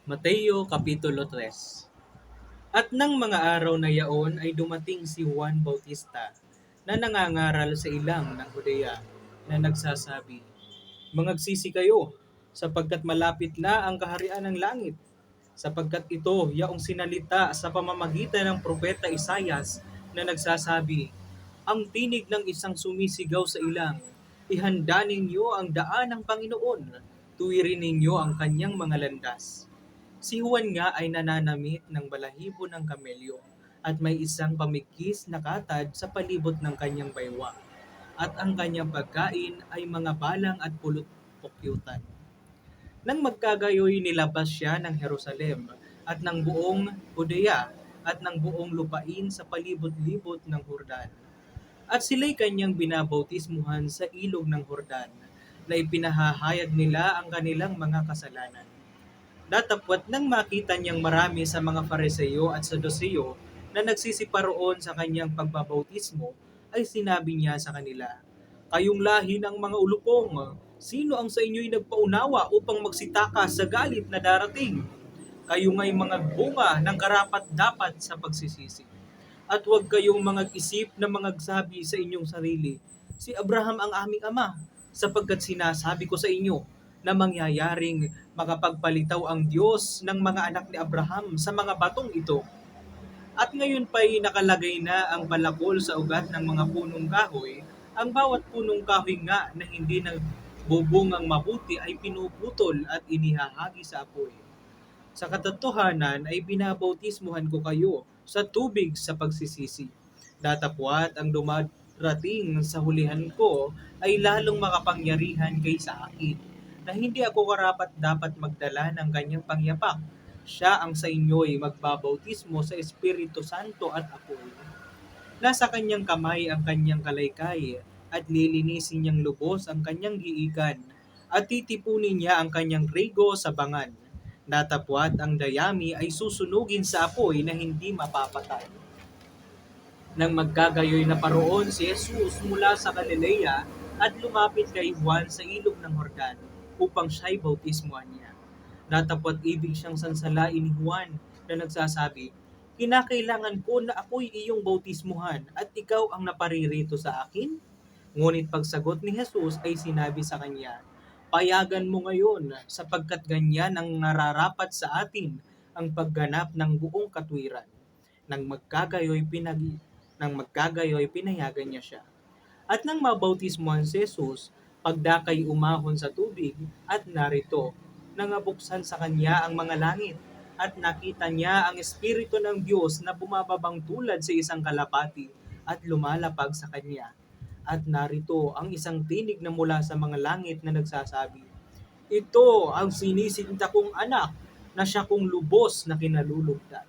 Mateo Kapitulo 3. At nang mga araw na yaon ay dumating si Juan Bautista na nangangaral sa ilang ng Judea na nagsasabi, "Mangagsisi kayo, sapagkat malapit na ang kaharian ng langit." Sapagkat ito yaong sinalita sa pamamagitan ng propeta Isaias na nagsasabi, "Ang tinig ng isang sumisigaw sa ilang, ihanda ninyo ang daan ng Panginoon, tuwirin ninyo ang kanyang mga landas." Si Juan nga ay nananamit ng balahibo ng kamelyo at may isang pamikis na katad sa palibot ng kanyang baywang, at ang kanyang pagkain ay mga balang at pulot-pukyutan. Nang magkagayoy nilabas siya ng Jerusalem at ng buong Judea at ng buong lupain sa palibot-libot ng Jordan. At sila'y kanyang binabautismuhan sa ilog ng Jordan, na ipinahahayag nila ang kanilang mga kasalanan. Datapwat nang makita niyang marami sa mga Fariseo at Saduceo na nagsisiparoon sa kanyang pagbabautismo, ay sinabi niya sa kanila, "Kayong lahi ng mga ulupong, sino ang sa inyo'y nagpaunawa upang magsitaka sa galit na darating? Kayo nga'y mga bunga ng karapat-dapat sa pagsisisi. At huwag kayong isip na mangagsabi sa inyong sarili, si Abraham ang aming ama, sapagkat sinasabi ko sa inyo na mangyayaring makapagpalitaw ang Diyos ng mga anak ni Abraham sa mga batong ito. At ngayon pa'y nakalagay na ang palakol sa ugat ng mga punong kahoy, ang bawat punong kahoy nga na hindi nagbubungang mabuti ay pinuputol at inihahagi sa apoy. Sa katotohanan ay binabautismuhan ko kayo sa tubig sa pagsisisi. Datapwat ang dumarating sa hulihan ko ay lalong makapangyarihan kaysa akin, na hindi ako karapat dapat magdala ng kanyang pangyapak. Siya ang sa inyo'y magbabautismo sa Espiritu Santo at apoy. Nasa kanyang kamay ang kanyang kalaykay, at lilinisin niyang lubos ang kanyang giikan, at titipunin niya ang kanyang trigo sa bangan. Datapwat ang dayami ay susunugin sa apoy na hindi mapapatay. Nang magkagayoy na paroon si Jesus mula sa Galilea at lumapit kay Juan sa ilog ng Jordan upang siya'y bautismuhan niya. Datapwat ibig siyang sansalain ni Juan na nagsasabi, "Kinakailangan ko na ako'y iyong bautismuhan at ikaw ang naparirito sa akin?" Ngunit pagsagot ni Jesus ay sinabi sa kanya, "Payagan mo ngayon, sapagkat ganyan ang nararapat sa atin ang pagganap ng buong katwiran." Nang magkagayoy pinayagan niya siya. At nang mabautismuhan si Jesus, pagdakay umahon sa tubig, at narito, nangabuksan sa kanya ang mga langit, at nakita niya ang Espiritu ng Diyos na bumababang tulad sa isang kalapati at lumalapag sa kanya. At narito ang isang tinig na mula sa mga langit na nagsasabi, "Ito ang sinisinta kong anak, na siya kong lubos na kinalulugdan."